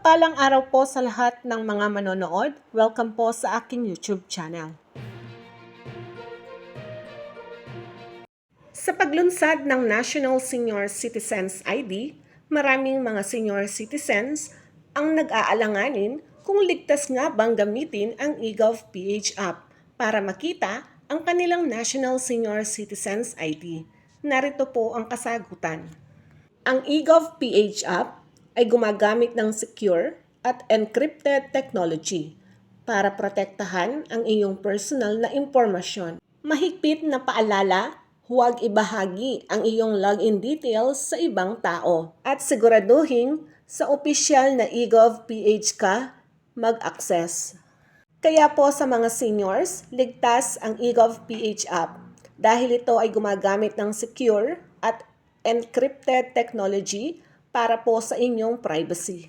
Mapagpalang araw po sa lahat ng mga manonood. Welcome po sa aking YouTube channel. Sa paglunsad ng National Senior Citizens ID, maraming mga senior citizens ang nag-aalanganin kung ligtas nga bang gamitin ang eGov.ph app para makita ang kanilang National Senior Citizens ID. Narito po ang kasagutan. Ang eGov.ph app ay gumagamit ng secure at encrypted technology para protektahan ang iyong personal na impormasyon. Mahigpit na paalala, huwag ibahagi ang iyong login details sa ibang tao at siguraduhin sa opisyal na eGov.ph ka mag-access. Kaya po sa mga seniors, ligtas ang eGov.ph app dahil ito ay gumagamit ng secure at encrypted technology para po sa inyong privacy.